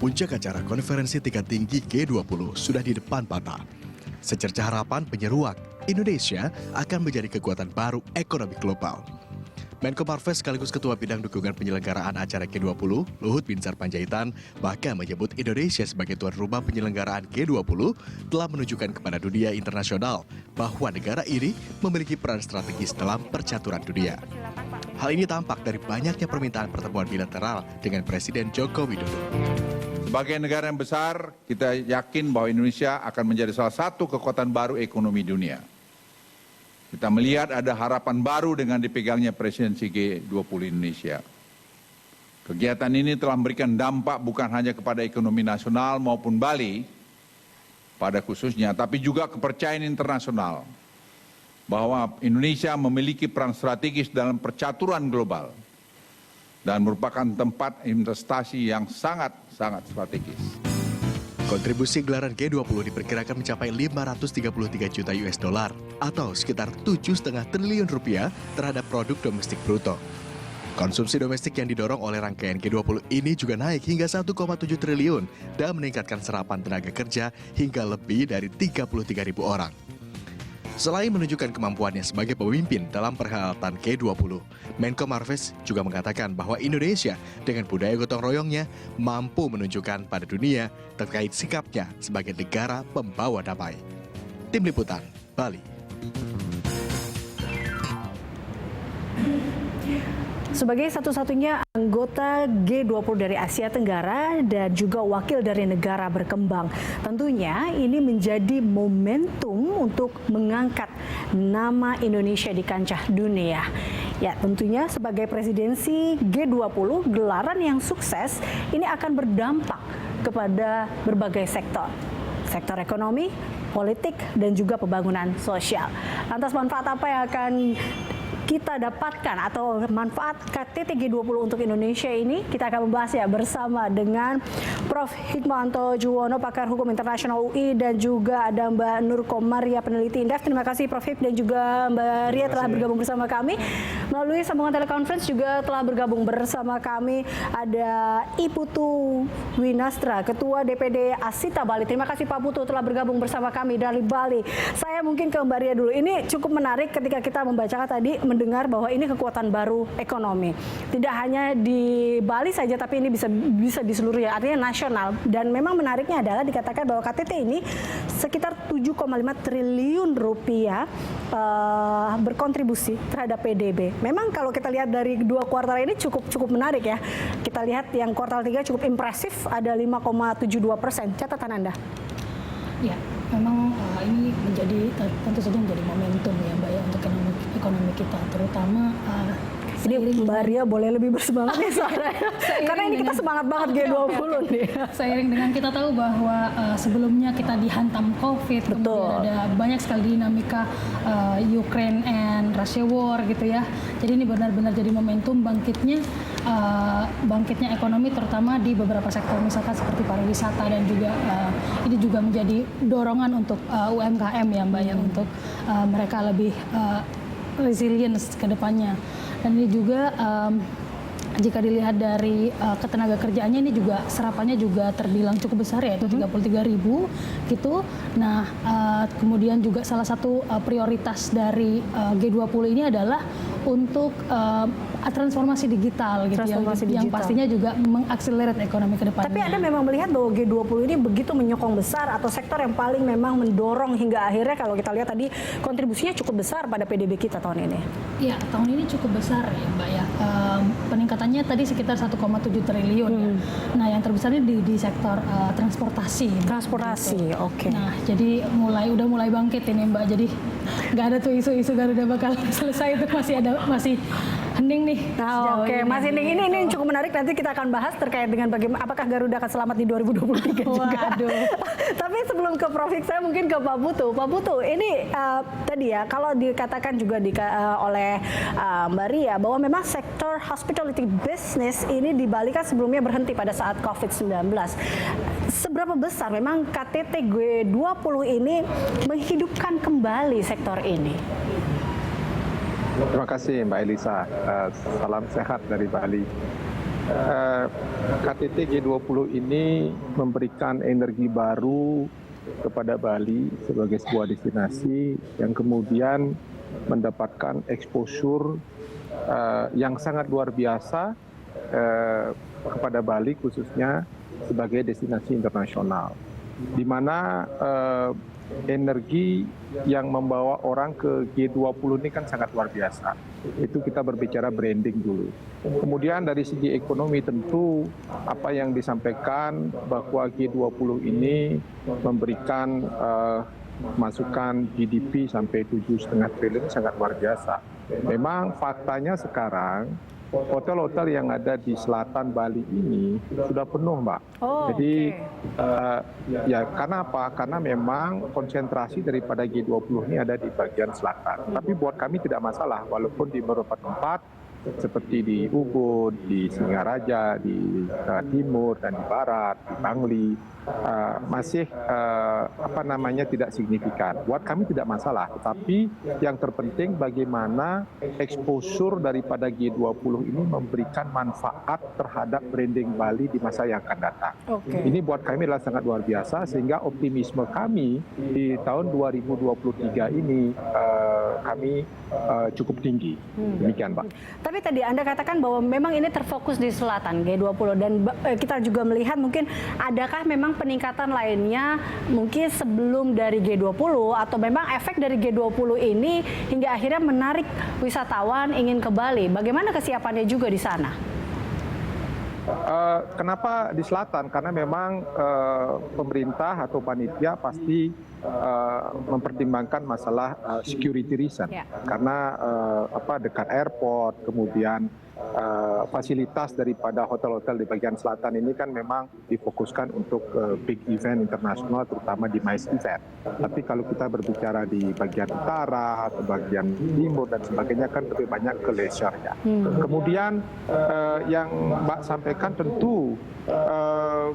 Puncak acara konferensi tingkat tinggi G20 sudah di depan mata. Secercah harapan penyeruak, Indonesia akan menjadi kekuatan baru ekonomi global. Menko Marves sekaligus Ketua Bidang Dukungan Penyelenggaraan acara G20, Luhut Binsar Panjaitan, bahkan menyebut Indonesia sebagai tuan rumah penyelenggaraan G20 telah menunjukkan kepada dunia internasional bahwa negara ini memiliki peran strategis dalam percaturan dunia. Hal ini tampak dari banyaknya permintaan pertemuan bilateral dengan Presiden Joko Widodo. Sebagai negara yang besar, kita yakin bahwa Indonesia akan menjadi salah satu kekuatan baru ekonomi dunia. Kita melihat ada harapan baru dengan dipegangnya presidensi G20 Indonesia. Kegiatan ini telah memberikan dampak bukan hanya kepada ekonomi nasional maupun Bali, pada khususnya, tapi juga kepercayaan internasional bahwa Indonesia memiliki peran strategis dalam percaturan global dan merupakan tempat investasi yang sangat strategis. Kontribusi gelaran G20 diperkirakan mencapai 533 juta US dollar atau sekitar 7,5 triliun rupiah terhadap produk domestik bruto. Konsumsi domestik yang didorong oleh rangkaian G20 ini juga naik hingga 1,7 triliun dan meningkatkan serapan tenaga kerja hingga lebih dari 33.000 orang. Selain menunjukkan kemampuannya sebagai pemimpin dalam perhelatan G20, Menko Marves juga mengatakan bahwa Indonesia dengan budaya gotong royongnya mampu menunjukkan pada dunia terkait sikapnya sebagai negara pembawa damai. Tim Liputan, Bali. Sebagai satu-satunya anggota G20 dari Asia Tenggara dan juga wakil dari negara berkembang, tentunya ini menjadi momentum untuk mengangkat nama Indonesia di kancah dunia. Ya, tentunya sebagai presidensi G20, gelaran yang sukses ini akan berdampak kepada berbagai sektor. Sektor ekonomi, politik, dan juga pembangunan sosial. Lantas manfaat apa yang akan kita dapatkan atau manfaat KTT G20 untuk Indonesia ini, kita akan membahas ya bersama dengan Prof. Hikmahanto Juwono, pakar hukum internasional UI, dan juga ada Mbak Nur Komaria, peneliti Indef. Terima kasih Prof. Hik dan juga Mbak Ria telah bergabung bersama kami. Melalui sambungan telekonferensi juga telah bergabung bersama kami ada Iputu Winastra, Ketua DPD Asita Bali. Terima kasih Pak Putu telah bergabung bersama kami dari Bali. Saya mungkin ke Mbak Ria dulu. Ini cukup menarik ketika kita membacakan tadi, mendengar bahwa ini kekuatan baru ekonomi. Tidak hanya di Bali saja, tapi ini bisa di seluruh, ya, artinya nasional. Dan memang menariknya adalah dikatakan bahwa KTT ini sekitar 7,5 triliun rupiah berkontribusi terhadap PDB. Memang kalau kita lihat dari dua kuartal ini cukup menarik ya. Kita lihat yang kuartal 3 cukup impresif, ada 5,72%. Catatan Anda? Ya, memang ini tentu saja menjadi momentum ya Mbak ya untuk ekonomi kita, terutama ini Mbak Ria boleh lebih bersemangat nih suaranya. Karena ini kita semangat banget G20 nih. Seiring dengan kita tahu bahwa sebelumnya kita dihantam COVID, kemudian ada banyak sekali dinamika Ukraine and Russia war gitu ya. Jadi ini benar-benar jadi momentum bangkitnya ekonomi, terutama di beberapa sektor misalkan seperti pariwisata, dan juga ini juga menjadi dorongan untuk UMKM ya Mbak ya, untuk mereka lebih resilience ke depannya. Dan ini juga jika dilihat dari ketenaga kerjaannya, ini juga serapannya juga terbilang cukup besar ya, itu 33.000 gitu. Nah, kemudian juga salah satu prioritas dari G20 ini adalah untuk transformasi digital gitu, yang pastinya juga mengakselerate ekonomi ke depannya. Tapi Anda memang melihat bahwa G20 ini begitu menyokong besar atau sektor yang paling memang mendorong hingga akhirnya kalau kita lihat tadi kontribusinya cukup besar pada PDB kita tahun ini? Iya, tahun ini cukup besar ya Mbak ya. Peningkatannya tadi sekitar 1,7 triliun ya. Nah, yang terbesarnya di sektor transportasi. Transportasi, gitu. Oke. Nah, jadi udah mulai bangkit ini Mbak. Jadi nggak ada tuh isu-isu Garuda bakal selesai, itu masih hening nih. Nah, oke, Mas Hening, ini cukup menarik. Nanti kita akan bahas terkait dengan bagaimana apakah Garuda akan selamat di 2023 juga. Tapi sebelum ke Prof. Hik, saya mungkin ke Pak Putu. Pak Putu, ini tadi ya, kalau dikatakan juga oleh Mbak Ria bahwa memang sektor hospitality business ini di Bali kan sebelumnya berhenti pada saat COVID-19. Seberapa besar memang KTT G20 ini menghidupkan kembali sektor ini? Terima kasih Mbak Elisa, salam sehat dari Bali. KTT G20 ini memberikan energi baru kepada Bali sebagai sebuah destinasi yang kemudian mendapatkan exposure yang sangat luar biasa kepada Bali khususnya sebagai destinasi internasional, di mana energi yang membawa orang ke G20 ini kan sangat luar biasa. Itu kita berbicara branding dulu. Kemudian dari segi ekonomi tentu apa yang disampaikan bahwa G20 ini memberikan masukan GDP sampai 7,5 triliun sangat luar biasa. Memang faktanya sekarang hotel-hotel yang ada di selatan Bali ini sudah penuh, Mbak. Jadi ya karena apa? Karena memang konsentrasi daripada G20 ini ada di bagian selatan. Tapi buat kami tidak masalah, walaupun di beberapa tempat seperti di Ubud, di Singaraja, di timur dan di barat, di Bangli, masih tidak signifikan. Buat kami tidak masalah, tetapi yang terpenting bagaimana exposure daripada G20 ini memberikan manfaat terhadap branding Bali di masa yang akan datang. Ini buat kami adalah sangat luar biasa, sehingga optimisme kami di tahun 2023 ini kami cukup tinggi. Demikian, Pak. Tapi tadi Anda katakan bahwa memang ini terfokus di selatan G20 dan kita juga melihat mungkin adakah memang peningkatan lainnya mungkin sebelum dari G20 atau memang efek dari G20 ini hingga akhirnya menarik wisatawan ingin ke Bali. Bagaimana kesiapannya juga di sana? Kenapa di selatan? Karena memang pemerintah atau panitia pasti mempertimbangkan masalah security reason, karena dekat airport, kemudian fasilitas daripada hotel-hotel di bagian selatan ini kan memang difokuskan untuk big event internasional, terutama di MICE event. Tapi kalau kita berbicara di bagian utara atau bagian timur dan sebagainya kan lebih banyak ke leisure-nya. Kemudian yang Mbak sampaikan tentu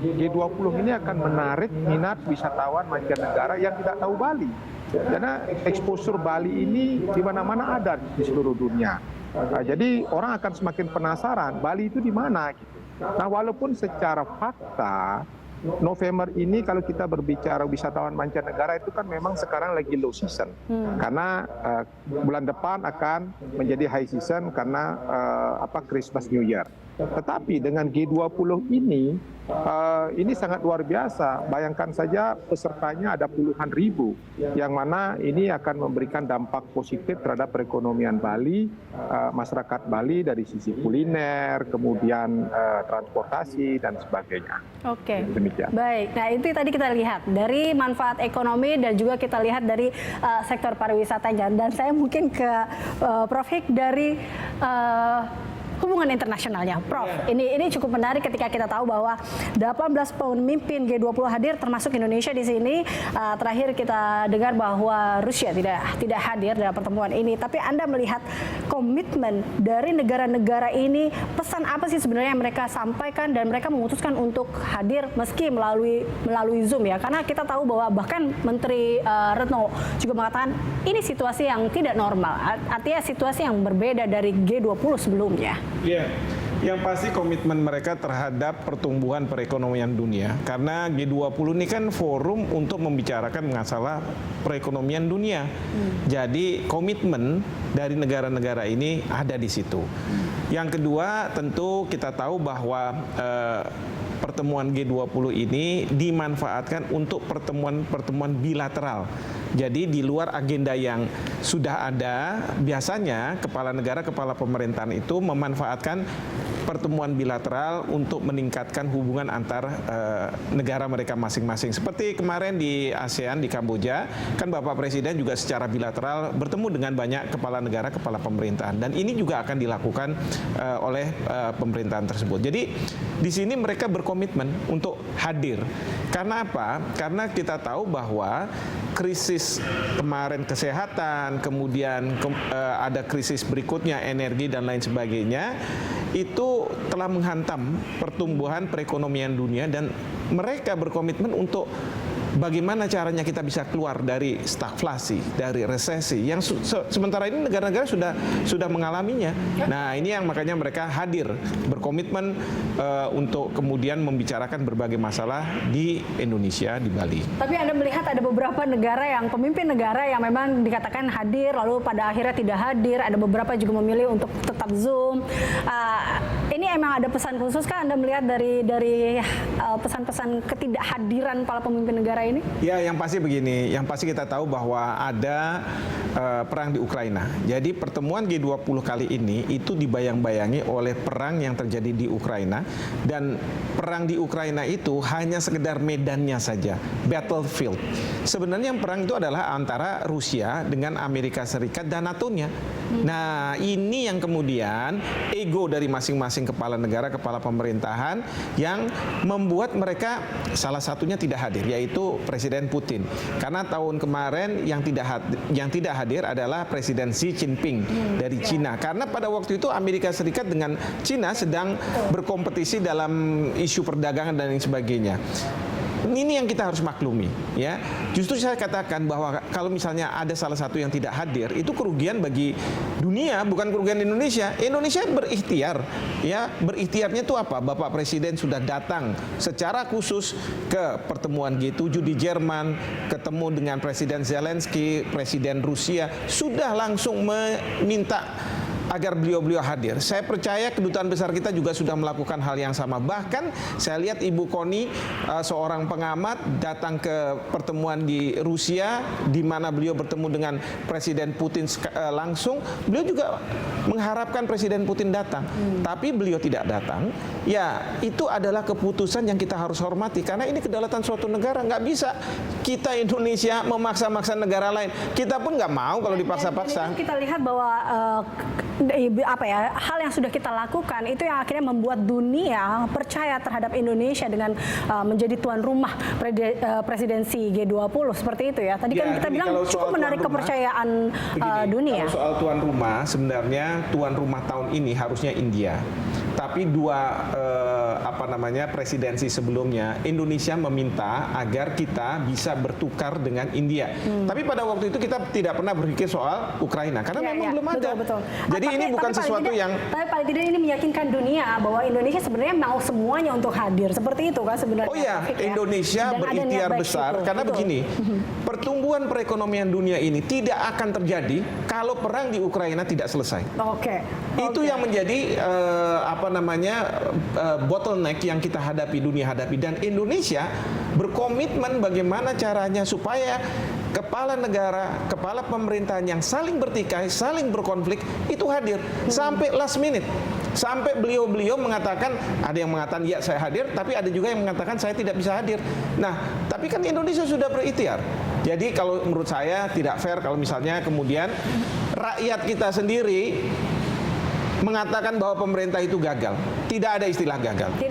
G20 ini akan menarik minat wisatawan mancanegara yang tidak tahu Bali. Karena exposure Bali ini di mana-mana ada di seluruh dunia. Jadi orang akan semakin penasaran Bali itu di mana gitu. Nah, walaupun secara fakta November ini kalau kita berbicara wisatawan mancanegara itu kan memang sekarang lagi low season. Karena bulan depan akan menjadi high season karena Christmas New Year. Tetapi dengan G20 ini sangat luar biasa. Bayangkan saja pesertanya ada puluhan ribu, yang mana ini akan memberikan dampak positif terhadap perekonomian Bali, masyarakat Bali dari sisi kuliner, kemudian transportasi dan sebagainya. Oke. Demikian. Baik. Nah, itu tadi kita lihat dari manfaat ekonomi dan juga kita lihat dari sektor pariwisatanya. Dan saya mungkin ke Prof Hik dari hubungan internasionalnya, Prof. Ini cukup menarik ketika kita tahu bahwa 18 pemimpin G20 hadir, termasuk Indonesia di sini. Terakhir kita dengar bahwa Rusia tidak hadir dalam pertemuan ini. Tapi Anda melihat komitmen dari negara-negara ini, pesan apa sih sebenarnya yang mereka sampaikan dan mereka memutuskan untuk hadir meski melalui Zoom ya? Karena kita tahu bahwa bahkan Menteri Retno juga mengatakan ini situasi yang tidak normal. Artinya situasi yang berbeda dari G20 sebelumnya. Iya, yang pasti komitmen mereka terhadap pertumbuhan perekonomian dunia. Karena G20 ini kan forum untuk membicarakan masalah perekonomian dunia. Jadi komitmen dari negara-negara ini ada di situ. Yang kedua, tentu kita tahu bahwa pertemuan G20 ini dimanfaatkan untuk pertemuan bilateral. Jadi di luar agenda yang sudah ada, biasanya kepala negara, kepala pemerintahan itu memanfaatkan pertemuan bilateral untuk meningkatkan hubungan antar negara mereka masing-masing. Seperti kemarin di ASEAN, di Kamboja, kan Bapak Presiden juga secara bilateral bertemu dengan banyak kepala negara, kepala pemerintahan. Dan ini juga akan dilakukan oleh pemerintahan tersebut. Jadi di sini mereka berkomitmen untuk hadir. Karena apa? Karena kita tahu bahwa krisis kemarin kesehatan, kemudian ada krisis berikutnya energi dan lain sebagainya, itu telah menghantam pertumbuhan perekonomian dunia dan mereka berkomitmen untuk bagaimana caranya kita bisa keluar dari stagflasi, dari resesi yang sementara ini negara-negara sudah mengalaminya. Nah, ini yang makanya mereka hadir, berkomitmen untuk kemudian membicarakan berbagai masalah di Indonesia, di Bali. Tapi Anda melihat ada beberapa negara yang pemimpin negara yang memang dikatakan hadir, lalu pada akhirnya tidak hadir. Ada beberapa juga memilih untuk tetap Zoom. Ini emang ada pesan khusus kan Anda melihat dari pesan-pesan ketidakhadiran para pemimpin negara ini? Ya, yang pasti begini, yang pasti kita tahu bahwa ada perang di Ukraina. Jadi pertemuan G20 kali ini itu dibayang-bayangi oleh perang yang terjadi di Ukraina, dan perang di Ukraina itu hanya sekedar medannya saja, battlefield. Sebenarnya yang perang itu adalah antara Rusia dengan Amerika Serikat dan NATO-nya. Nah, ini yang kemudian ego dari masing-masing kepala negara, kepala pemerintahan yang membuat mereka salah satunya tidak hadir, yaitu Presiden Putin. Karena tahun kemarin yang tidak hadir adalah Presiden Xi Jinping dari Cina. Karena pada waktu itu Amerika Serikat dengan Cina sedang berkompetisi dalam isu perdagangan dan lain sebagainya. Ini yang kita harus maklumi, ya. Justru saya katakan bahwa kalau misalnya ada salah satu yang tidak hadir, itu kerugian bagi dunia, bukan kerugian Indonesia. Indonesia berikhtiar, ya. Berikhtiarnya itu apa? Bapak Presiden sudah datang secara khusus ke pertemuan G7 di Jerman, ketemu dengan Presiden Zelensky, Presiden Rusia, sudah langsung meminta agar beliau-beliau hadir. Saya percaya kedutaan besar kita juga sudah melakukan hal yang sama. Bahkan saya lihat Ibu Koni, seorang pengamat, datang ke pertemuan di Rusia, di mana beliau bertemu dengan Presiden Putin langsung. Beliau juga mengharapkan Presiden Putin datang. Tapi beliau tidak datang. Ya, itu adalah keputusan yang kita harus hormati. Karena ini kedaulatan suatu negara. Nggak bisa kita Indonesia memaksa-maksa negara lain. Kita pun nggak mau kalau dipaksa-paksa. Kita lihat bahwa hal yang sudah kita lakukan itu yang akhirnya membuat dunia percaya terhadap Indonesia dengan menjadi tuan rumah presidensi G20 seperti itu ya. Tadi kan kita bilang cukup menarik kepercayaan dunia. Kalau soal tuan rumah, sebenarnya tuan rumah tahun ini harusnya India. Tapi dua presidensi sebelumnya Indonesia meminta agar kita bisa bertukar dengan India. Tapi pada waktu itu kita tidak pernah berpikir soal Ukraina karena memang belum ada. Betul. Jadi ini bukan sesuatu yang. Tapi paling tidak ini meyakinkan dunia bahwa Indonesia sebenarnya mau semuanya untuk hadir. Seperti itu kan sebenarnya. Oh iya, Indonesia berikhtiar besar karena begini, pertumbuhan perekonomian dunia ini tidak akan terjadi kalau perang di Ukraina tidak selesai. Itu yang menjadi bottleneck yang kita hadapi, dunia hadapi, dan Indonesia berkomitmen bagaimana caranya supaya kepala negara, kepala pemerintahan yang saling bertikai, saling berkonflik itu hadir sampai last minute. Sampai beliau-beliau mengatakan, ada yang mengatakan ya saya hadir, tapi ada juga yang mengatakan saya tidak bisa hadir. Nah, tapi kan Indonesia sudah berikhtiar. Jadi kalau menurut saya tidak fair kalau misalnya kemudian rakyat kita sendiri mengatakan bahwa pemerintah itu gagal. Tidak ada istilah gagal.